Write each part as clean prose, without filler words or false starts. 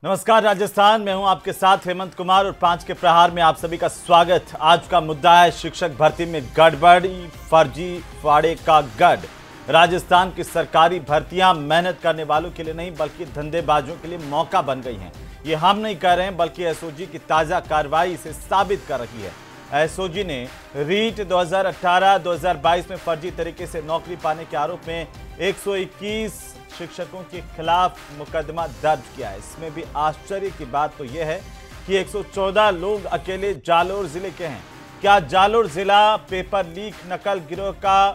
नमस्कार राजस्थान, मैं हूं आपके साथ हेमंत कुमार और 5 के प्रहार में आप सभी का स्वागत। आज का मुद्दा है शिक्षक भर्ती में गड़बड़ी, फर्जीवाड़े का गढ़। राजस्थान की सरकारी भर्तियां मेहनत करने वालों के लिए नहीं बल्कि धंधेबाजों के लिए मौका बन गई हैं। ये हम नहीं कह रहे हैं बल्कि एसओजी की ताजा कार्रवाई इसे साबित कर रही है। एसओजी ने रीट 2018-2022 में फर्जी तरीके से नौकरी पाने के आरोप में 121 शिक्षकों के खिलाफ मुकदमा दर्ज किया है। इसमें भी आश्चर्य की बात तो यह है कि 114 लोग अकेले जालोर जिले के हैं। क्या जालोर जिला पेपर लीक नकल गिरोह का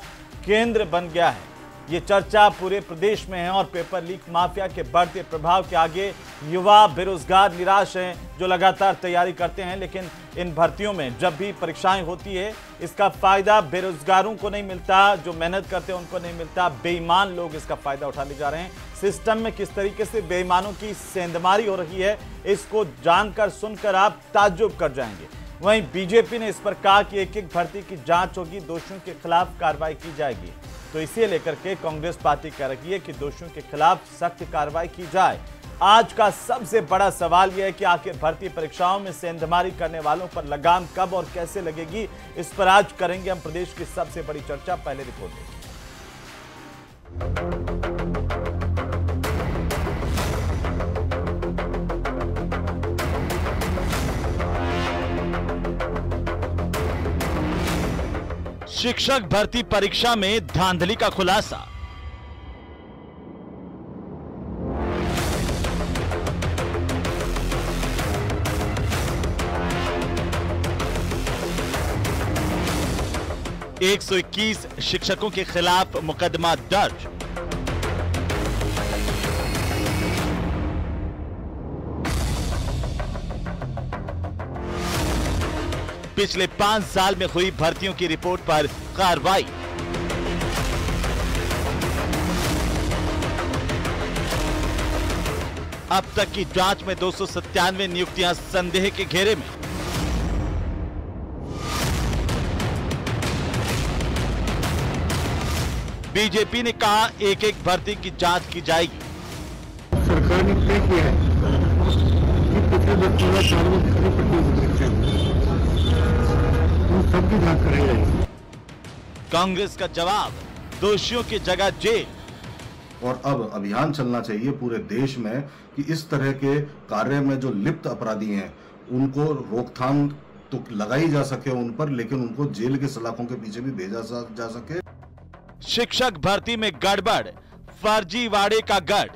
केंद्र बन गया है? ये चर्चा पूरे प्रदेश में है और पेपर लीक माफिया के बढ़ते प्रभाव के आगे युवा बेरोजगार निराश हैं, जो लगातार तैयारी करते हैं। लेकिन इन भर्तियों में जब भी परीक्षाएं होती है, इसका फायदा बेरोजगारों को नहीं मिलता, जो मेहनत करते हैं उनको नहीं मिलता। बेईमान लोग इसका फायदा उठा ले जा रहे हैं। सिस्टम में किस तरीके से बेईमानों की सेंधमारी हो रही है, इसको जानकर सुनकर आप ताज्जुब कर जाएंगे। वहीं बीजेपी ने इस पर कहा कि एक एक भर्ती की जांच होगी, दोषियों के खिलाफ कार्रवाई की जाएगी। तो इसे लेकर के कांग्रेस पार्टी कह रही है कि दोषियों के खिलाफ सख्त कार्रवाई की जाए। आज का सबसे बड़ा सवाल यह है कि आखिर भर्ती परीक्षाओं में सेंधमारी करने वालों पर लगाम कब और कैसे लगेगी, इस पर आज करेंगे हम प्रदेश की सबसे बड़ी चर्चा। पहले रिपोर्ट देखिए। शिक्षक भर्ती परीक्षा में धांधली का खुलासा। एक 121 शिक्षकों के खिलाफ मुकदमा दर्ज। पिछले 5 साल में हुई भर्तियों की रिपोर्ट पर कार्रवाई। अब तक की जांच में 297 नियुक्तियां संदेह के घेरे में। बीजेपी ने कहा एक एक भर्ती की जांच की जाएगी। सरकार ने तय किया है कि पिछले 10-15 साल में जितने प्रतिनिधित्व उन सब की जांच कराई जाएगी। कांग्रेस का जवाब, दोषियों की जगह जेल। और अब अभियान चलना चाहिए पूरे देश में कि इस तरह के कार्य में जो लिप्त अपराधी हैं उनको रोकथाम तो लगाई जा सके उन पर, लेकिन उनको जेल के सलाखों के पीछे भी भेजा जा सके। शिक्षक भर्ती में गड़बड़, फर्जीवाड़े का गढ़।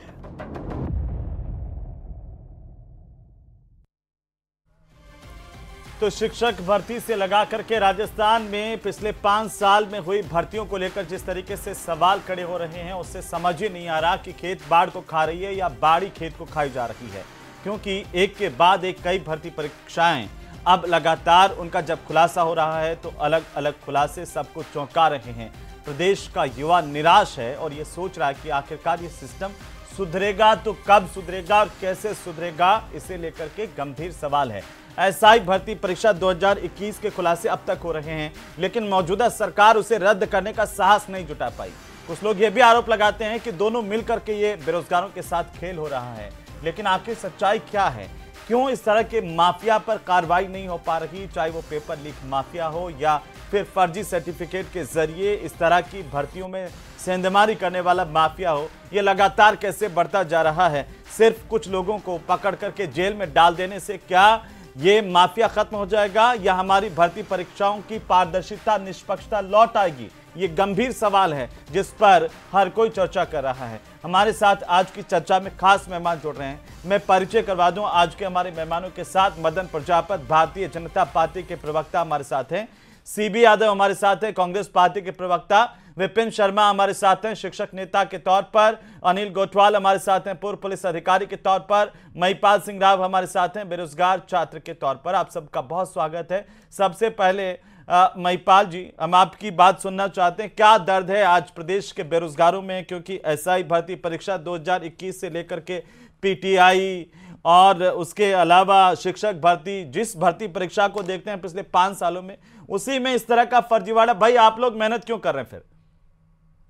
तो शिक्षक भर्ती से लगा करके राजस्थान में पिछले 5 साल में हुई भर्तियों को लेकर जिस तरीके से सवाल खड़े हो रहे हैं, उससे समझ ही नहीं आ रहा कि खेत बाढ़ को खा रही है या बाड़ी खेत को खाई जा रही है। क्योंकि एक के बाद एक कई भर्ती परीक्षाएं अब लगातार उनका जब खुलासा हो रहा है तो अलग अलग खुलासे सबको चौंका रहे हैं। प्रदेश का युवा निराश है और ये सोच रहा है कि आखिरकार ये सिस्टम सुधरेगा तो कब सुधरेगा और कैसे सुधरेगा, इसे लेकर के गंभीर सवाल है। एसआई भर्ती परीक्षा 2021 के खुलासे अब तक हो रहे हैं, लेकिन मौजूदा सरकार उसे रद्द करने का साहस नहीं जुटा पाई। कुछ लोग ये भी आरोप लगाते हैं कि दोनों मिलकर के ये बेरोजगारों के साथ खेल हो रहा है। लेकिन आखिर सच्चाई क्या है? क्यों इस तरह के माफिया पर कार्रवाई नहीं हो पा रही, चाहे वो पेपर लीक माफिया हो या फिर फर्जी सर्टिफिकेट के जरिए इस तरह की भर्तियों में सेंधमारी करने वाला माफिया हो? ये लगातार कैसे बढ़ता जा रहा है? सिर्फ कुछ लोगों को पकड़ करके जेल में डाल देने से क्या ये माफिया खत्म हो जाएगा या हमारी भर्ती परीक्षाओं की पारदर्शिता, निष्पक्षता लौट आएगी? ये गंभीर सवाल है जिस पर हर कोई चर्चा कर रहा है। हमारे साथ आज की चर्चा में खास मेहमान जुड़ रहे हैं। मैं परिचय करवा दूं आज के हमारे मेहमानों के साथ। मदन प्रजापत, भारतीय जनता पार्टी के प्रवक्ता हमारे साथ हैं। सीबी यादव हमारे साथ हैं, कांग्रेस पार्टी के प्रवक्ता। विपिन शर्मा हमारे साथ हैं, शिक्षक नेता के तौर पर। अनिल गोठवाल हमारे साथ हैं, पूर्व पुलिस अधिकारी के तौर पर। महिपाल सिंह राव हमारे साथ हैं, बेरोजगार छात्र के तौर पर। आप सबका बहुत स्वागत है। सबसे पहले महिपाल जी, हम आपकी बात सुनना चाहते हैं। क्या दर्द है आज प्रदेश के बेरोजगारों में? क्योंकि एसआई भर्ती परीक्षा 2021 से लेकर के पीटीआई और उसके अलावा शिक्षक भर्ती, जिस भर्ती परीक्षा को देखते हैं पिछले 5 सालों में, उसी में इस तरह का फर्जीवाड़ा। भाई आप लोग मेहनत क्यों कर रहे हैं फिर?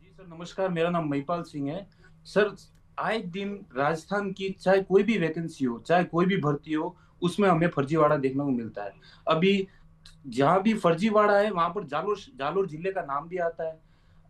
जी सर, नमस्कार। मेरा नाम महिपाल सिंह है। सर, आए दिन राजस्थान की चाहे कोई भी वैकेंसी हो, चाहे कोई भी भर्ती हो, उसमें हमें फर्जीवाड़ा देखने को मिलता है। अभी जहां भी फर्जीवाड़ा है वहां पर जालोर जालोर जिले का नाम भी आता है।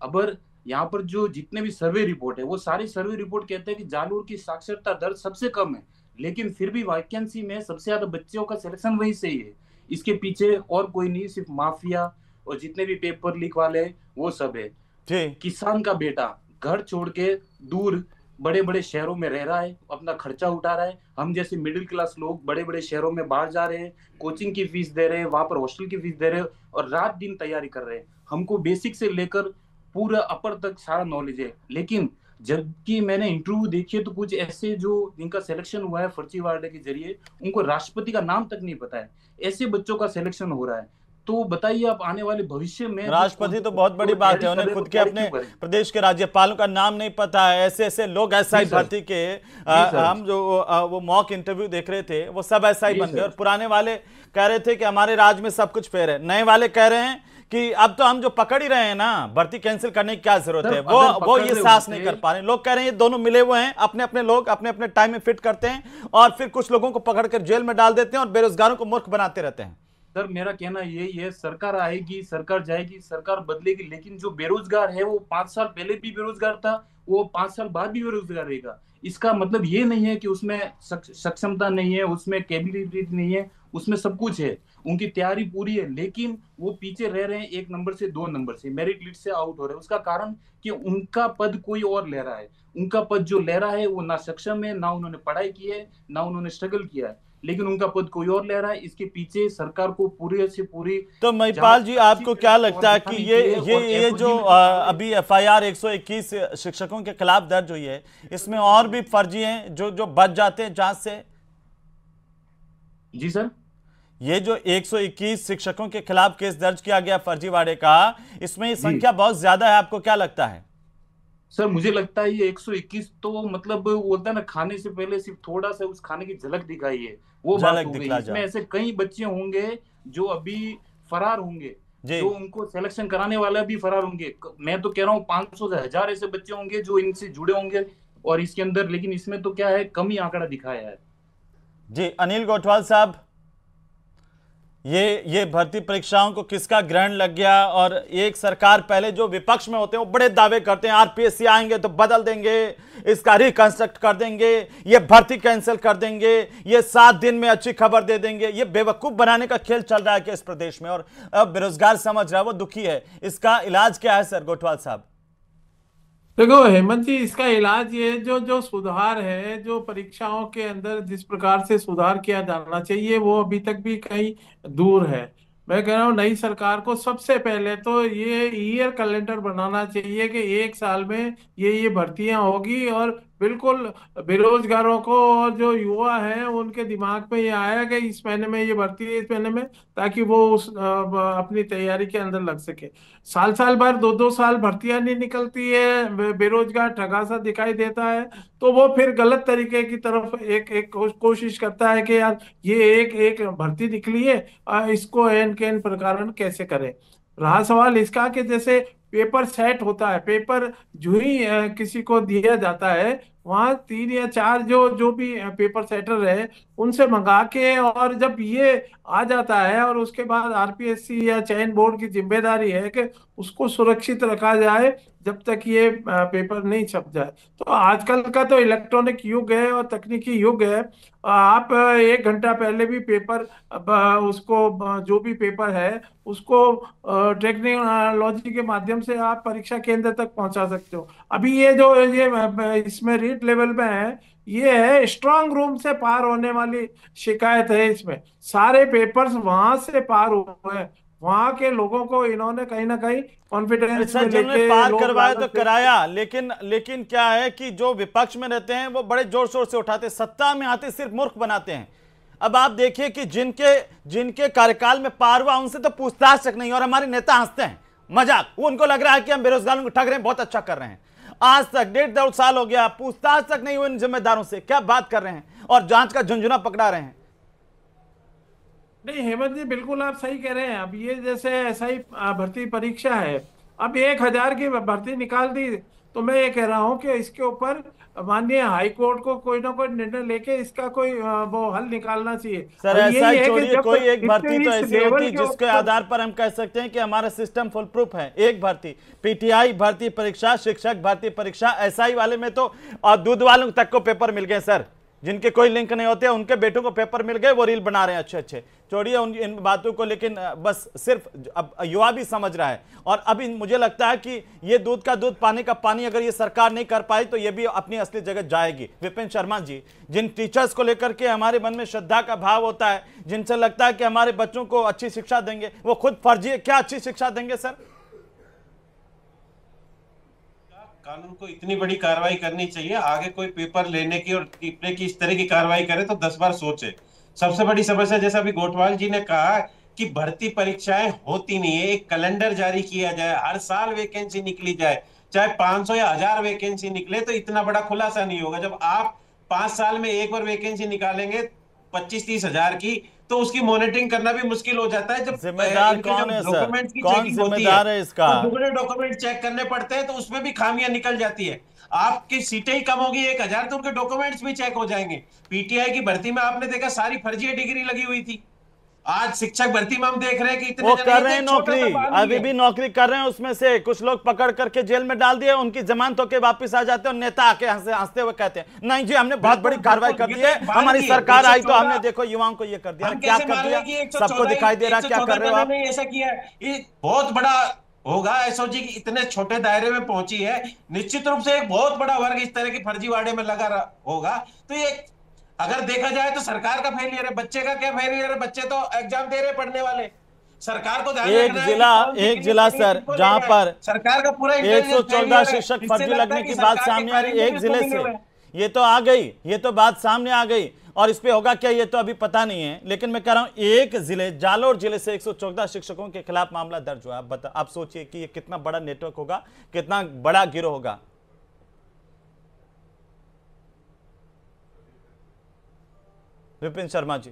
अगर यहाँ पर जो जितने भी सर्वे रिपोर्ट है, वो सारी सर्वे रिपोर्ट कहते हैं कि जालोर की साक्षरता दर सबसे कम है, लेकिन फिर भी वैकेंसी में सबसे ज्यादा बच्चों का सिलेक्शन वहीं से ही है। इसके पीछे और कोई नहीं, सिर्फ माफिया और जितने भी पेपर लीक वाले हैं वो सब है। जी। किसान का बेटा घर छोड़ के दूर बड़े बड़े शहरों में रह रहा है, अपना खर्चा उठा रहा है। हम जैसे मिडिल क्लास लोग बड़े बड़े शहरों में बाहर जा रहे हैं, कोचिंग की फीस दे रहे हैं, वहां पर हॉस्टल की फीस दे रहे हैं और रात दिन तैयारी कर रहे हैं। हमको बेसिक से लेकर पूरा अपर तक सारा नॉलेज है, लेकिन जबकि मैंने इंटरव्यू देखी तो कुछ ऐसे जो जिनका सिलेक्शन हुआ है फर्जीवाड़े के जरिए, उनको राष्ट्रपति का नाम तक नहीं पता है। ऐसे बच्चों का सिलेक्शन हो रहा है। तो बताइए आप आने वाले भविष्य में राष्ट्रपति तो बहुत बड़ी बात है, उन्हें खुद के अपने प्रदेश के राज्यपालों का नाम नहीं पता है। ऐसे ऐसे लोग एसआई भर्ती के हम जो वो मॉक इंटरव्यू देख रहे थे वो सब एसआई बन गए। और पुराने वाले कह रहे थे कि हमारे राज्य में सब कुछ फेयर है, नए वाले कह रहे हैं कि अब तो हम जो पकड़ ही रहे हैं ना, भर्ती कैंसिल करने की क्या जरूरत है। वो ये साहस नहीं कर पा रहे। लोग कह रहे हैं ये दोनों मिले हुए हैं, अपने अपने लोग अपने अपने टाइम में फिट करते हैं और फिर कुछ लोगों को पकड़कर जेल में डाल देते हैं और बेरोजगारों को मूर्ख बनाते रहते हैं। सर मेरा कहना यही है, सरकार आएगी, सरकार जाएगी, सरकार बदलेगी, लेकिन जो बेरोजगार है वो 5 साल पहले भी बेरोजगार था, वो 5 साल बाद भी बेरोजगार रहेगा। इसका मतलब ये नहीं है कि उसमें सक्षमता नहीं है, उसमें कैपेबिलिटी नहीं है, उसमें सब कुछ है, उनकी तैयारी पूरी है, लेकिन वो पीछे रह रहे हैं 1 नंबर से 2 नंबर से, मेरिट लिस्ट से आउट हो रहे हैं। उसका कारण कि उनका पद कोई और ले रहा है। उनका पद जो ले रहा है वो ना सक्षम है, ना उन्होंने पढ़ाई की है, ना उन्होंने स्ट्रगल किया है, लेकिन उनका पद कोई और ले रहा है। इसके पीछे सरकार को पूरी से पूरी। तो महिपाल जी आपको क्या लगता है कि ये जो अभी एफआईआर 121 शिक्षकों के खिलाफ दर्ज हुई है, इसमें और भी फर्जी हैं जो बच जाते हैं जांच से? जी सर, ये जो 121 शिक्षकों के खिलाफ केस दर्ज किया गया फर्जीवाड़े का, इसमें ये संख्या बहुत ज्यादा है, आपको क्या लगता है? सर मुझे लगता है ये 121 तो मतलब बोलता है ना, खाने से पहले सिर्फ थोड़ा सा उस खाने की झलक दिखाई है, वो बात हो गई। इसमें ऐसे कई बच्चे होंगे जो अभी फरार होंगे, जो उनको सिलेक्शन कराने वाले भी फरार होंगे। मैं तो कह रहा हूँ 500 से 1000 ऐसे बच्चे होंगे जो इनसे जुड़े होंगे और इसके अंदर, लेकिन इसमें तो क्या है, कम ही आंकड़ा दिखाया है। जी अनिल गोठवाल साहब, ये भर्ती परीक्षाओं को किसका ग्रहण लग गया? और एक सरकार पहले जो विपक्ष में होते हैं वो बड़े दावे करते हैं आरपीएससी आएंगे तो बदल देंगे, इसका रिकंस्ट्रक्ट कर देंगे, ये भर्ती कैंसिल कर देंगे, ये 7 दिन में अच्छी खबर दे देंगे। ये बेवकूफ बनाने का खेल चल रहा है कि इस प्रदेश में, और अब बेरोजगार समझ रहा है, वो दुखी है। इसका इलाज क्या है सर गोठवाल साहब? देखो हेमंत जी, इसका इलाज ये जो सुधार है, जो परीक्षाओं के अंदर जिस प्रकार से सुधार किया जाना चाहिए वो अभी तक भी कहीं दूर है। मैं कह रहा हूँ नई सरकार को सबसे पहले तो ये ईयर कैलेंडर बनाना चाहिए कि 1 साल में ये भर्तियां होगी, और बिल्कुल बेरोजगारों को और जो युवा हैं उनके दिमाग में ये आया कि इस महीने में ये भर्ती है, इस महीने में, ताकि वो उस अपनी तैयारी के अंदर लग सके। साल साल भर 2-2 साल भर्तियां नहीं निकलती है, बेरोजगार ठगा सा दिखाई देता है, तो वो फिर गलत तरीके की तरफ एक कोशिश करता है कि यार ये एक भर्ती निकली है, इसको एन केन प्रकार कैसे करें। रहा सवाल इसका कि जैसे पेपर सेट होता है, पेपर जो ही किसी को दिया जाता है, वहाँ 3 या 4 जो भी पेपर सेटर है उनसे मंगा के, और जब ये आ जाता है और उसके बाद आरपीएससी या चयन बोर्ड की जिम्मेदारी है कि उसको सुरक्षित रखा जाए जब तक ये पेपर नहीं छप जाए। तो आजकल का तो इलेक्ट्रॉनिक युग है और तकनीकी युग है। आप 1 घंटा पहले भी पेपर उसको जो भी पेपर है उसको टेक्नोलॉजी के माध्यम से आप परीक्षा केंद्र तक पहुंचा सकते हो। अभी ये जो ये इसमें रीड लेवल में है, ये है स्ट्रांग रूम से पार होने वाली शिकायत है। इसमें सारे पेपर्स वहां से पार हुए हैं, वहां के लोगों को इन्होंने कहीं ना कहीं कॉन्फिडेंस में लेके पार करवाया तो कराया, लेकिन क्या है कि जो विपक्ष में रहते हैं वो बड़े जोर शोर से उठाते, सत्ता में आते सिर्फ मूर्ख बनाते हैं। अब आप देखिए कि जिनके कार्यकाल में पार हुआ उनसे तो पूछताछ तक नहीं, और हमारे नेता हंसते हैं, मजाक, उनको लग रहा है कि हम बेरोजगारों को ठग रहे हैं, बहुत अच्छा कर रहे हैं। आज तक 1.5-2 साल हो गया, पूछताछ तक नहीं हुई इन जिम्मेदारों से, क्या बात कर रहे हैं, और जांच का झुंझुना पकड़ा रहे हैं। नहीं हेमंत जी, बिल्कुल आप सही कह रहे हैं। अब ये जैसे एसआई भर्ती परीक्षा है, अब 1000 की भर्ती निकाल दी तो मैं ये कह रहा हूँ कि इसके ऊपर माननीय हाई कोर्ट को कोई ना कोई निर्णय लेके इसका कोई वो हल निकालना चाहिए। सर और ऐसा यही ही है कि छोड़िए, जब कोई एक भर्ती तो इस ऐसी लेवल होती के जिसके ऊपर आधार पर हम कह सकते हैं कि हमारा सिस्टम फुल प्रूफ है। एक भर्ती, पीटीआई भर्ती परीक्षा, शिक्षक भर्ती परीक्षा, एसआई वाले में तो और दूध वालों तक को पेपर मिल गए सर, जिनके कोई लिंक नहीं होते उनके बेटों को पेपर मिल गए, वो रील बना रहे हैं अच्छे अच्छे। छोड़िए उन इन बातों को, लेकिन बस सिर्फ अब युवा भी समझ रहा है। और अभी मुझे लगता है कि ये दूध का दूध पानी का पानी अगर ये सरकार नहीं कर पाई तो ये भी अपनी असली जगह जाएगी। विपिन शर्मा जी, जिन टीचर्स को लेकर के हमारे मन में श्रद्धा का भाव होता है, जिनसे लगता है कि हमारे बच्चों को अच्छी शिक्षा देंगे, वो खुद फर्जी है, क्या अच्छी शिक्षा देंगे सर? कानून को इतनी बड़ी कार्रवाई करनी चाहिए, आगे कोई पेपर लेने की और टिपने की इस तरह की कार्रवाई करे तो 10 बार सोचे। सबसे बड़ी समस्या, जैसा अभी गोठवाल जी ने कहा कि भर्ती परीक्षाएं होती नहीं है, एक कैलेंडर जारी किया जाए, हर साल वैकेंसी निकली जाए, चाहे 500 या 1000 वैकेंसी निकले तो इतना बड़ा खुलासा नहीं होगा। जब आप 5 साल में एक बार वैकेंसी निकालेंगे 25-30 हजार की, तो उसकी मॉनिटरिंग करना भी मुश्किल हो जाता है। जब जिम्मेदार कौन है सर? डॉक्यूमेंट्स की कौन चेकिंग होती जिम्मेदार है इसका? तो दुगने डॉक्यूमेंट चेक करने पड़ते हैं, तो उसमें भी खामियां निकल जाती है। आपकी सीटें ही कम होगी 1000, तो उनके डॉक्यूमेंट्स भी चेक हो जाएंगे। पीटीआई की भर्ती में आपने देखा सारी फर्जी डिग्री लगी हुई थी। आज शिक्षक भर्ती में हम देख रहे हैं कि इतने वो जने कर रहे हैं एक छोटा सा नौकरी, बाल अभी है। भी नौकरी कर रहे हैं। उसमें से कुछ लोग पकड़ करके जेल में डाल दिए, उनकी जमानत होके वापस आ जाते हैं और नेता आके हंसते हुए कहते हैं नहीं जी हमने बहुत बड़ी कार्रवाई कर दी है, हमारी सरकार आई तो हमने देखो युवाओं को ये कर दिया। हम क्या कैसे कर मान दिया? लें कि 114 सबको दिखाई दे रहा क्या कर रहे हो आप? ने ऐसा किया है, ये बहुत बड़ा होगा। एसओजी की इतने छोटे दायरे में पहुंची है, निश्चित रूप से एक बहुत बड़ा वर्ग इस तरह की फर्जीवाड़े में लगा होगा। तो ये अगर देखा जाए तो सरकार का फेलियर है, बच्चे का क्या फेलियर है? बच्चे तो एग्जाम दे रहे पढ़ने वाले। सरकार को ध्यान रखना है एक जिला सर जहां पर सरकार का पूरा 114 शिक्षक फर्जी लगने की बात सामने आ रही है एक जिले से, ये तो आ गई, ये तो बात सामने आ गई। और इस पे होगा क्या ये तो अभी पता नहीं है, लेकिन मैं कह रहा हूं एक जिले जालोर जिले से 114 शिक्षकों के खिलाफ मामला दर्ज हुआ। आप सोचिए कि ये कितना बड़ा नेटवर्क होगा, कितना बड़ा गिरोह होगा। विपिन शर्मा जी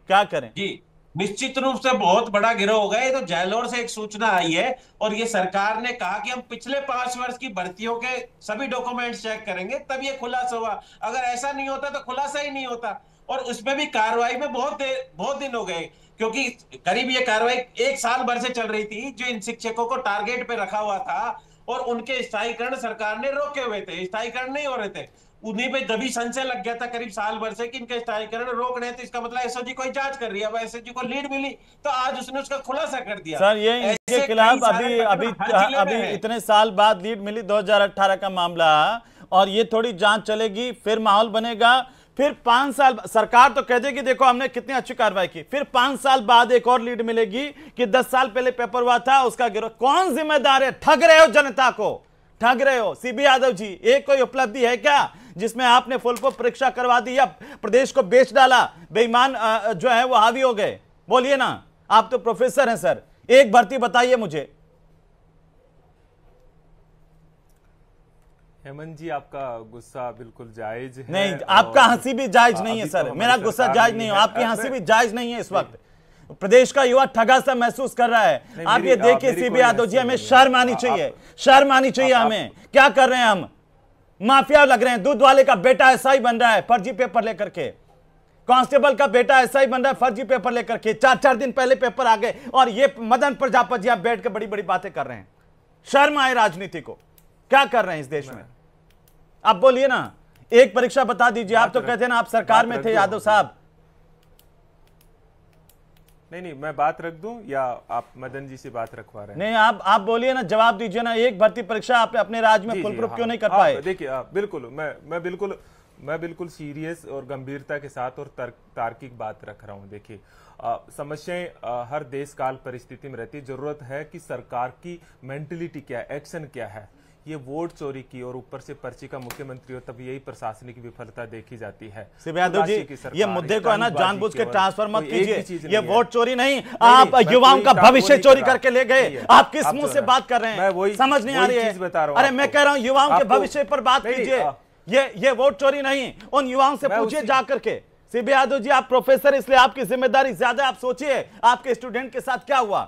क्या करें? जी निश्चित रूप से बहुत बड़ा गिरोह होगा। ये तो जालोर से एक सूचना आई है और ये सरकार ने कहा कि हम पिछले 5 वर्ष की भर्तियों के सभी डॉक्यूमेंट्स चेक करेंगे, तब ये खुलासा हुआ। अगर ऐसा नहीं होता तो खुलासा ही नहीं होता। और उसमें भी कार्रवाई में बहुत दिन हो गए, क्योंकि करीब ये कार्रवाई 1 साल भर से चल रही थी, जो इन शिक्षकों को टारगेट पे रखा हुआ था और उनके स्थायीकरण सरकार ने रोके हुए थे, स्थायीकरण नहीं हो रहे थे। उन्हीं पे जब संशय लग गया था करीब साल भर से कि इनके स्थायीकरण रोक रहे हैं, तो इसका मतलब एसओजी कोई जांच कर रही है। अब एसओजी को लीड मिली तो आज उसने उसका खुलासा कर दिया। सर ये इनके खिलाफ अभी इतने साल बाद लीड मिली, 2018 का मामला, और ये थोड़ी जांच चलेगी, फिर माहौल बनेगा, फिर 5 साल सरकार तो कह देगी देखो हमने कितनी अच्छी कार्रवाई की, फिर 5 साल बाद एक और लीड मिलेगी कि 10 साल पहले पेपर हुआ था उसका गिरोह। कौन जिम्मेदार है? ठग रहे हो जनता को, ठग रहे हो। सीबी यादव जी, एक कोई उपलब्धि है क्या जिसमें आपने फुल को परीक्षा करवा दी या प्रदेश को बेच डाला? बेईमान जो है वो हावी हो गए। बोलिए ना, आप तो प्रोफेसर हैं सर, एक भर्ती बताइए मुझे। हेमंत जी आपका गुस्सा बिल्कुल जायज है। नहीं, आपका हंसी भी जायज नहीं है सर, मेरा गुस्सा जायज नहीं है, आपकी हंसी भी जायज नहीं है। इस वक्त प्रदेश का युवा ठगा सा महसूस कर रहा है। आप ये देखिए सीबी यादव जी, हमें शर्म आनी चाहिए, शर्म आनी चाहिए हमें। क्या कर रहे हैं हम? माफिया लग रहे हैं। दूध वाले का बेटा एसआई बन रहा है फर्जी पेपर लेकर के, कांस्टेबल का बेटा एसआई बन रहा है फर्जी पेपर लेकर के। 4 दिन पहले पेपर आ गए और ये मदन प्रजापति आप बैठ के बड़ी बड़ी बातें कर रहे हैं। शर्म आए राजनीति को। क्या कर रहे हैं इस देश में? आप बोलिए ना, एक परीक्षा बता दीजिए। आप तो कहते हैं ना आप सरकार में थे यादव साहब। नहीं, मैं बात रख दूं या आप मदन जी से बात रखवा रहे हैं? नहीं, आप बोलिए ना, जवाब दीजिए ना। एक भर्ती परीक्षा आप अपने राज्य में फुल प्रूफ क्यों नहीं कर पाए? देखिए बिल्कुल मैं बिल्कुल सीरियस और गंभीरता के साथ और तार्किक बात रख रहा हूं। देखिए समस्याएं हर देश काल परिस्थिति में रहती है। जरूरत है कि सरकार की मेंटलिटी क्या है, एक्शन क्या है। ये वोट चोरी की और ऊपर से पर्ची का मुख्यमंत्री हो, तब यही प्रशासनिक विफलता देखी जाती है। शिव यादव जी, ये मुद्दे को है ना जानबूझ के ट्रांसफर मत कीजिए। ये वोट चोरी नहीं, आप युवाओं का भविष्य चोरी करके ले गए। आप किस मुंह से बात कर रहे हैं? समझ नहीं आ रही है। अरे मैं कह रहा हूं युवाओं के भविष्य पर बात कीजिए। ये वोट चोरी नहीं, उन युवाओं से पूछिए जाकर के। शिव यादव जी, आप प्रोफेसर, इसलिए आपकी जिम्मेदारी ज्यादा। आप सोचिए आपके स्टूडेंट के साथ क्या हुआ,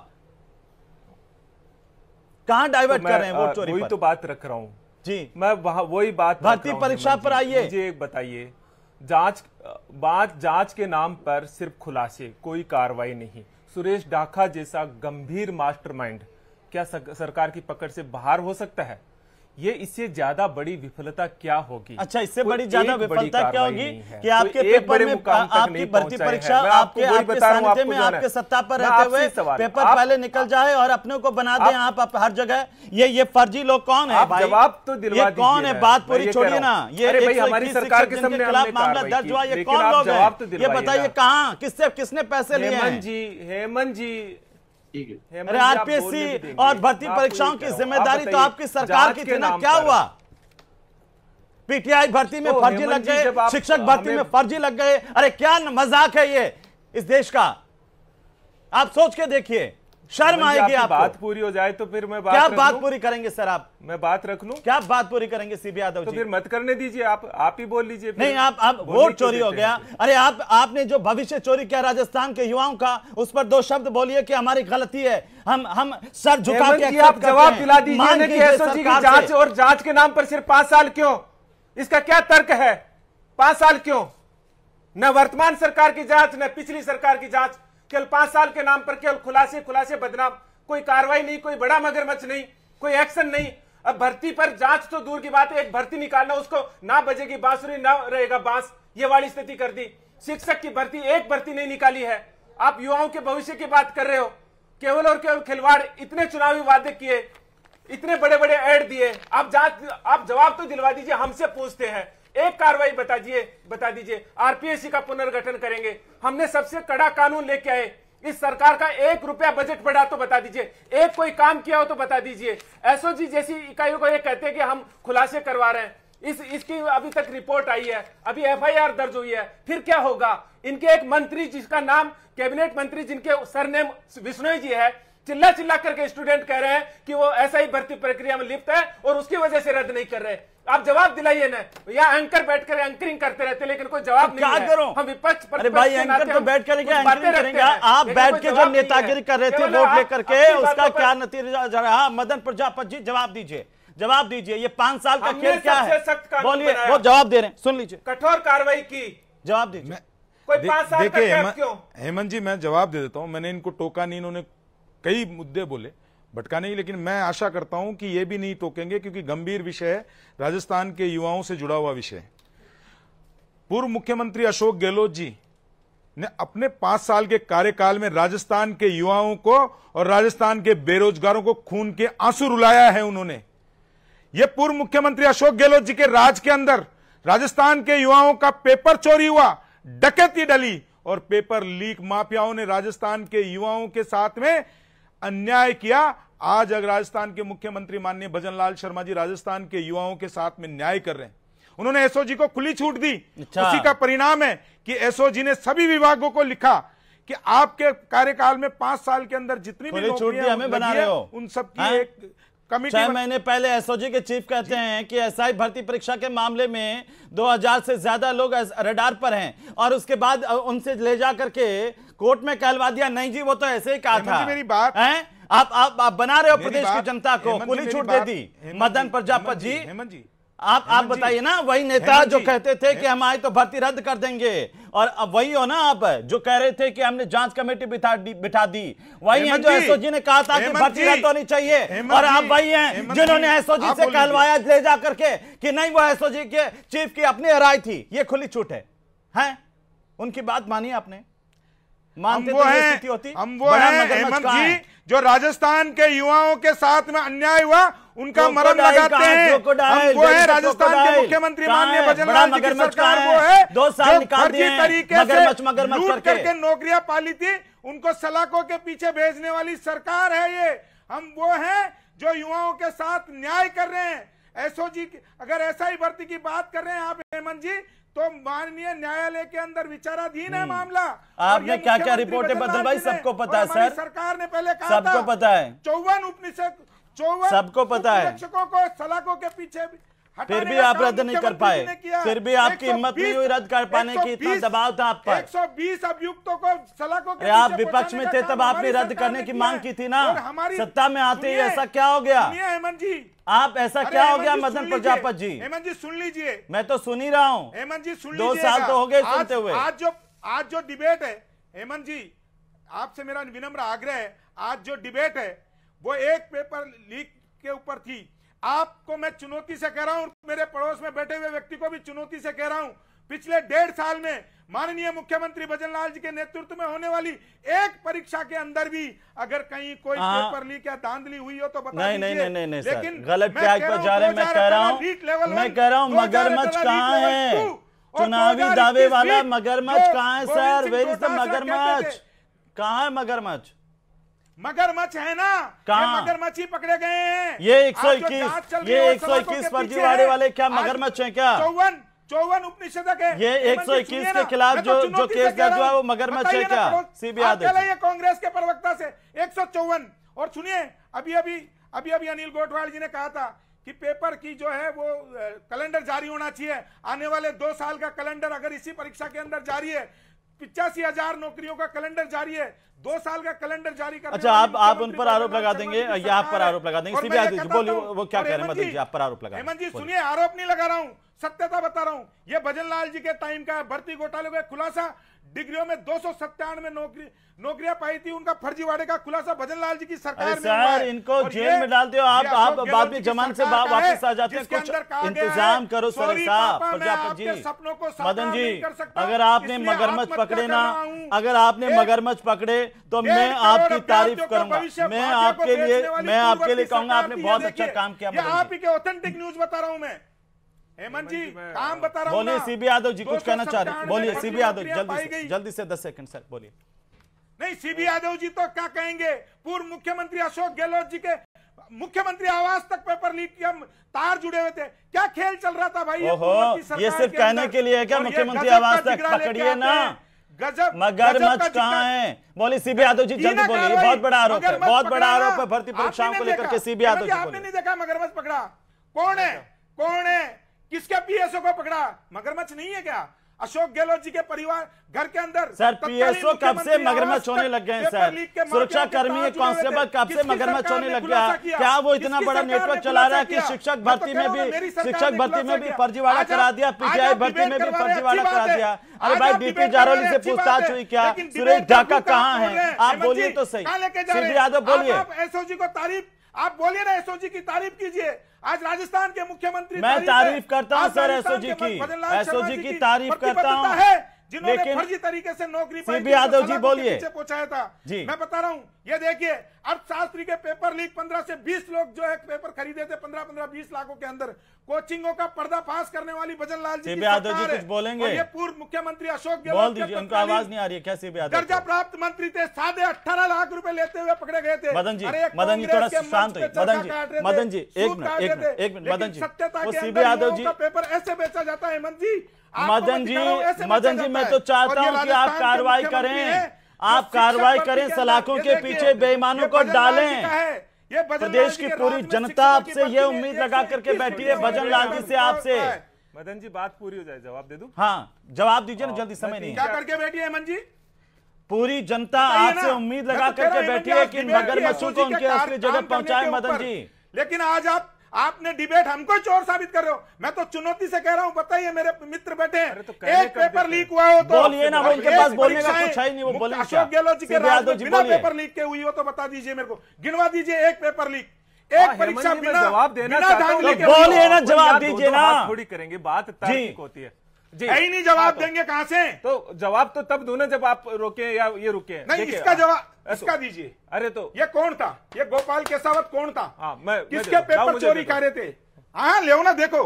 कहां डाइवर्ट कर रहे हैं वोट चोरी वही पर? तो बात रख रहा हूं। जी मैं वही बात भर्ती परीक्षा पर आइए। मुझे एक बताइए, जांच के नाम पर सिर्फ खुलासे, कोई कार्रवाई नहीं। सुरेश डाका जैसा गंभीर मास्टरमाइंड क्या सरकार की पकड़ से बाहर हो सकता है? ये इससे ज्यादा बड़ी विफलता क्या होगी? अच्छा, इससे बड़ी ज्यादा विफलता क्या होगी कि आपके पेपर में आपकी भर्ती परीक्षा आपके सानिध्य में आपके सत्ता पर रहते हुए पेपर पहले निकल जाए और अपने को बना दें आप हर जगह। ये फर्जी लोग कौन है भाई? जवाब तो दिलवा दीजिए। कौन है? बात पूरी छोड़िए ना। ये हमारी सरकार के खिलाफ मामला दर्ज हुआ, ये कौन लोग हैं? ये बताइए कहाँ, किससे किसने पैसे लिए हैं? हेमंत जी, अरे आरपीएससी और भर्ती परीक्षाओं की जिम्मेदारी तो आपकी सरकार की थी ना, क्या हुआ? पीटीआई भर्ती में फर्जी लग गए, शिक्षक भर्ती में फर्जी लग गए। अरे क्या मजाक है ये इस देश का? आप सोच के देखिए, शर्म आएगी आपको। बात पूरी हो जाए तो फिर मैं क्या बात पूरी करेंगे सर आप? मैं बात रख लूं? क्या बात पूरी करेंगे सीबी यादव जी? तो फिर मत करने दीजिए, आप ही बोल लीजिए। नहीं, आप वोट चोरी हो गया। अरे आपने जो भविष्य चोरी किया राजस्थान के युवाओं का, उस पर 2 शब्द बोलिए कि हमारी गलती है। हम सर झुका के आप जवाब दिला दीजिए कि एसओजी की जांच और जांच के नाम पर सिर्फ 5 साल क्यों? इसका क्या तर्क है? 5 साल क्यों? न वर्तमान सरकार की जांच न पिछली सरकार की जांच, केवल 5 साल के नाम पर केवल खुलासे बदनाम, कोई कार्रवाई नहीं, कोई बड़ा मगरमच्छ नहीं, कोई एक्शन नहीं। अब भर्ती पर जांच तो दूर की बात है, एक भर्ती निकालना, उसको ना बजेगी बांसुरी ना रहेगा बांस, ये वाली स्थिति कर दी। शिक्षक की भर्ती, एक भर्ती नहीं निकाली है। आप युवाओं के भविष्य की बात कर रहे हो, केवल और केवल खिलवाड़। इतने चुनावी वादे किए, इतने बड़े बड़े ऐड दिए, आप जवाब तो दिलवा दीजिए। हमसे पूछते हैं, एक कार्रवाई बता दीजिए। आरपीएससी का पुनर्गठन करेंगे, हमने सबसे कड़ा कानून लेके आए। इस सरकार का 1 रुपया बजट बढ़ा तो बता दीजिए, एक कोई काम किया हो तो बता दीजिए। एसओजी जैसी इकाइयों को ये कहते हैं कि हम खुलासे करवा रहे हैं, इसकी अभी तक रिपोर्ट आई है, अभी एफआईआर दर्ज हुई है, फिर क्या होगा? इनके एक मंत्री जिसका नाम कैबिनेट मंत्री, जिनके सरनेम विश्नोई जी है, चिल्ला करके स्टूडेंट कह रहे हैं कि वो ऐसा ही भर्ती प्रक्रिया में लिप्त है और उसकी वजह से रद्द नहीं कर रहे। आप जवाब दिलाइए ना। या एंकर बैठकर एंकरिंग करते रहते लेकिन कोई जवाब नहीं है। करो हम विपक्ष पर। अरे भाई, एंकर तो बैठ कर एंकरिंग करेंगे। आप बैठ के जो नेतागिरी कर रहे थे वोट लेकर के, उसका क्या नतीजा रहा? मदन प्रजापति जी जवाब दीजिए। ये 5 साल का खेल क्या है? बोलिए, वो जवाब दे रहे हैं, सुन लीजिए। कठोर कार्रवाई की, जवाब दीजिए। कोई 5 साल का गैप क्यों? हेमंत जी, मैं जवाब दे देता हूं। मैंने इनको टोका नहीं, इन्होंने कई मुद्दे बोले, भटका नहीं, लेकिन मैं आशा करता हूं कि ये भी नहीं टोकेंगे क्योंकि गंभीर विषय है, राजस्थान के युवाओं से जुड़ा हुआ विषय। पूर्व मुख्यमंत्री अशोक गहलोत जी ने अपने 5 साल के कार्यकाल में राजस्थान के युवाओं को और राजस्थान के बेरोजगारों को खून के आंसू रुलाया है। उन्होंने, ये पूर्व मुख्यमंत्री अशोक गहलोत जी के राज के अंदर राजस्थान के युवाओं का पेपर चोरी हुआ, डकैती डली और पेपर लीक माफियाओं ने राजस्थान के युवाओं के साथ में अन्याय किया। आज अगर राजस्थान के मुख्यमंत्री माननीय भजनलाल शर्मा जी राजस्थान के युवाओं के साथ में न्याय कर रहे हैं। उन्होंने एसओजी को खुली छूट दी। उसी का परिणाम है कि एसओजी ने सभी विभागों को लिखा कि आपके कार्यकाल में 5 साल के अंदर जितनी भी नौकरियां हमें बना रहे हो उन सबकी एक कमेटी। 6 महीने पहले एसओजी के चीफ कहते हैं कि एसआई भर्ती परीक्षा के मामले में 2000 से ज्यादा लोग रडार पर हैं और उसके बाद उनसे ले जा करके कोर्ट में कहलवा दिया। नहीं जी, वो तो ऐसे ही कहा था। मेरी बात है, आप बना रहे हो प्रदेश की जनता को, खुली छूट दे दी मदन प्रजापति जी। हेमंत जी, आप बताइए ना, वही नेता जो कहते थे कि हम आए तो भर्ती रद्द कर देंगे, और अब वही हो ना आप जो कह रहे थे कि हमने जांच कमेटी बिठा दी। वही है जो एसओजी ने कहा था कि भर्ती रद्द होनी चाहिए, और आप वही हैं जिन्होंने एसओजी से कहलवाया ले जा करके कि नहीं, वो एसओजी के चीफ की अपनी राय थी, ये खुली छूट है। उनकी बात मानी आपने? हम वो हैं हेमंत जी जो राजस्थान के युवाओं के साथ में अन्याय हुआ उनका मरहम लगाते हैं। हम वो है राजस्थान के मुख्यमंत्री माननीय भजनलाल जी की सरकार, वो है 2 साल निकाल दिए तरीके से लूट करके नौकरियां पाली थी, उनको सलाखों के पीछे भेजने वाली सरकार है ये। हम वो हैं जो युवाओं के साथ न्याय कर रहे हैं। एसओजी अगर ऐसा ही भर्ती की बात कर रहे हैं आप हेमंत जी, तो माननीय न्यायालय के अंदर विचाराधीन है मामला। आपने क्या क्या रिपोर्ट है बदल भाई? सबको पता है सर, सरकार ने पहले कहा सबको था, पता है, 54 उपनिषद 54 सबको पता है, शिक्षकों को सलाखों के पीछे फिर भी आप रद्द नहीं कर पाए, फिर भी आपकी हिम्मत नहीं हुई रद्द कर पाने की, इतना दबाव था आप पर। 120 अभियुक्तों को सलाखों के आप पीछे विपक्ष में पहुंचाने थे का तब काम आपने हमारी रद्द सरकार करने ने की किया मांग है। की थी ना, और हमारी सत्ता में आते ही ऐसा क्या हो गया? हेमंत जी, आप ऐसा अरे क्या हो हेमंत गया जी, मदन सुन लीजिए। प्रजापत जी? हेमंत जी सुन लीजिए, मैं तो सुन ही रहा हूँ, हेमंत जी सुन 2 लीजिएगा। साल तो हो गए सुनते हुए। आज जो डिबेट है हेमंत जी, आपसे मेरा विनम्र आग्रह है, आज जो डिबेट है वो एक पेपर लीक के ऊपर थी। आपको मैं चुनौती से कह रहा हूं, मेरे पड़ोस में बैठे हुए व्यक्ति को भी चुनौती से कह रहा हूं, पिछले 1.5 साल में माननीय मुख्यमंत्री भजनलाल जी के नेतृत्व में होने वाली एक परीक्षा के अंदर भी अगर कहीं कोई पेपर लीक या धांधली हुई हो तो बता दीजिए। नहीं सर, गलत ट्रैक पर जा रहे हैं। मैं कह रहा हूँ मगरमच्छ कहाँ है? चुनावी दावे वाला मगरमच्छ कहाँ है सर? वेयर इज द मगरमच्छ? कहाँ है मगरमच्छ? मगरमच्छ है ना, कहाँ? मगरमच्छ ही पकड़े गए हैं। ये 121 फर्जीवाड़े वाले क्या मगरमच्छ हैं क्या? 54 उपनिषदक है। ये 121 के खिलाफ जो केस दर्ज हुआ है वो मगरमच्छ है क्या? सीबीआई कांग्रेस के प्रवक्ता से 154। और सुनिए, अभी अनिल गोठवाल जी ने कहा था कि पेपर की जो है वो कैलेंडर जारी होना चाहिए, आने वाले 2 साल का कैलेंडर अगर इसी परीक्षा के अंदर जारी है, 85,000 नौकरियों का कैलेंडर जारी है, 2 साल का कैलेंडर जारी करने। अच्छा, आप उन पर आरोप लगा देंगे या आप पर आरोप लगा देंगे? सीबीआई बोलिए वो क्या कह रहे हैं मदन जी, आप पर आरोप लगा। हेमंत जी सुनिए, आरोप नहीं लगा रहा हूं, सत्यता बता रहा हूं। ये भजनलाल जी के टाइम का भर्ती घोटाले का खुलासा, डिग्रियों में 297 नौकरियां पाई थी, उनका फर्जीवाड़े का खुलासा भजनलाल जी की सरकार में हुआ है। सर, इनको जेल में डालते हो आप बाद में जमान से वापस आ जाते हैं। कुछ इंतजाम करो सर साहब। प्रजापत जी, मदन जी, अगर आपने मगरमच्छ पकड़े ना, अगर आपने मगरमच्छ पकड़े तो मैं आपकी तारीफ करूंगा। मैं आपके लिए कहूंगा आपने बहुत अच्छा काम किया। आप ही के ऑथेंटिक न्यूज बता रहा हूं मैं, हेमंत जी, काम बता रहा हूं। बोलिए सीबी यादव जी, कुछ कहना चाह रहे हैं, बोलिए सीबी यादव जल्दी से 10 सेकंड सर बोलिए। नहीं, सीबी यादव जी तो क्या कहेंगे, पूर्व मुख्यमंत्री अशोक गहलोत जी के मुख्यमंत्री आवास तक पेपर लीक के तार जुड़े हुए थे। क्या खेल चल रहा था भाई? ये सिर्फ कहने के लिए है क्या मुख्यमंत्री आवास तक? पकड़िए ना, गजब। मगरमच्छ कहाँ है? बोलिए सीबी यादव जी जल्दी बोलिए। बहुत बड़ा आरोप है, बहुत बड़ा आरोप है भर्ती परीक्षाओं को लेकर के। सीबी यादव जी, आपने नहीं देखा मगरमच्छ पकड़ा? कौन है? किसके पीएसओ को पकड़ा? मगरमच्छ नहीं है क्या? अशोक गहलोत जी के परिवार घर के अंदर। सर, पीएसओ कब से मगरमच्छ होने लग गए हैं सर? सुरक्षा कर्मी कांस्टेबल कब से मगरमच्छ होने लग गया? क्या वो इतना बड़ा नेटवर्क चला रहा है कि शिक्षक भर्ती में भी फर्जीवाड़ा करा दिया, पीजीआई भर्ती में भी फर्जीवाड़ा करा दिया? अरे भाई, डीपी जारौली से पूछताछ हुई क्या? सुरेश ढाका कहाँ है? आप बोलिए तो सही। सीबी यादव बोलिए। एसओजी को तारीफ, आप बोलिए ना, एसओजी की तारीफ कीजिए। आज राजस्थान के मुख्यमंत्री, मैं तारीफ करता हूं सर एसओजी की तारीफ करता हूं, जिन्होंने फर्जी तरीके से नौकरी पाई। सीबी यादव जी बोलिए। पहुंचाया था जी। मैं बता रहा हूं, ये देखिए, अर्थशास्त्री के पेपर लीक, 15 से 20 लोग जो है पेपर खरीदे थे 15-20 लाखों के अंदर। कोचिंगों का पर्दाफाश करने वाली भजनलाल जी। सीबी यादव जी कुछ बोलेंगे? ये पूर्व मुख्यमंत्री अशोक गहलोत बोल दीजिए, उनका आवाज नहीं आ रही है क्या? सीबी यादव दर्जा प्राप्त मंत्री थे, 18.5 लाख रुपए लेते हुए पकड़े गए थे। मदन जी थोड़ा शांत हुई। मदन जी एक मिनट मदन जी, वो सीबी यादव जी पेपर ऐसे बेचा जाता है। हेमंत जी, मदन जी, मैं तो चाहता हूं कि आप कार्रवाई करें, आप कार्रवाई करें, सलाखों के पीछे बेईमानों को डालें। प्रदेश की पूरी जनता आपसे ये उम्मीद लगा करके बैठी है, भजनलाल जी से, आपसे। मदन जी, बात पूरी हो जाए, जवाब दे दूं? हाँ, जवाब दीजिए ना जल्दी, समय नहीं है। क्या करके बैठी है हेमंत जी? पूरी जनता आपसे उम्मीद लगा करके बैठी है कि मगरमच्छों को उनके असली जगह पहुंचाए। मदन जी, लेकिन आज आपने डिबेट हमको चोर साबित कर रहे हो। मैं तो चुनौती से कह रहा हूं, बताइए, मेरे मित्र बैठे हैं, एक पेपर लीक हुआ हो तो बोलिए ना, वो उनके पास बोलने का कुछ है नहीं, वो बोलेंगे। अशोक गहलोत जी के राज में बिना पेपर लीक के हुई हो तो बता दीजिए मेरे को, गिनवा दीजिए एक पेपर लीक, एक परीक्षा बिना जवाब देना। बोलिए ना, जवाब दीजिए ना। थोड़ी करेंगे, बात तार्किक होती है जी। यही नहीं जवाब देंगे कहां से? तो जवाब तो तब दो ना जब आप रोके या ये रुके। नहीं, इसका जवाब इसका दीजिए। अरे तो ये कौन था? ये गोपाल केसावत कौन था? किसके मैं पेपर चोरी करे थे? हाँ, ले ना, देखो,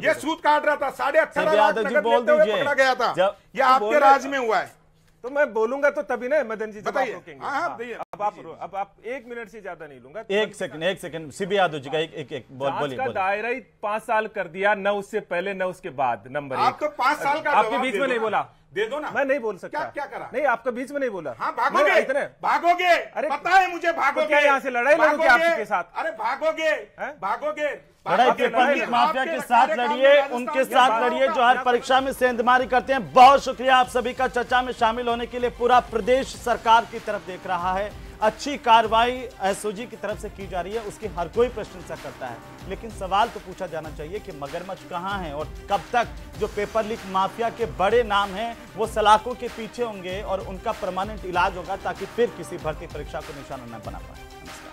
ये सूद काट रहा था, 18.5 लाख नकद लेते हुए पकड़ा गया था। ये आपके राज में हुआ है। तो मैं बोलूंगा तो तभी ना मदन जी, बताइए। अब आप 1 मिनट से ज्यादा नहीं लूंगा। एक सेकंड सीबी यादव जी का एक बोलिए। का दायरा ही 5 साल कर दिया, न उससे पहले न उसके बाद। नंबर आप तो 5 साल का आपके बीच में नहीं बोला। दे दो ना। मैं नहीं बोल सकता। क्या करा? नहीं, आपका बीच में नहीं बोला। हाँ भागोगे, इतने भागोगे, अरे पता है मुझे, भागोगे। क्या यहाँ से लड़ाई लड़ोगे आपके साथ? अरे भागोगे, भागोगे। लड़ाई पेपर लीक माफिया के साथ लड़िए, उनके साथ लड़िए जो हर परीक्षा में सेंधमारी करते हैं। बहुत शुक्रिया आप सभी का चर्चा में शामिल होने के लिए। पूरा प्रदेश सरकार की तरफ देख रहा है, अच्छी कार्रवाई एसओजी की तरफ से की जा रही है, उसकी हर कोई प्रशंसा करता है। लेकिन सवाल तो पूछा जाना चाहिए कि मगरमच्छ कहां है और कब तक जो पेपर लीक माफिया के बड़े नाम हैं वो सलाखों के पीछे होंगे और उनका परमानेंट इलाज होगा ताकि फिर किसी भर्ती परीक्षा को निशाना न बना पाए।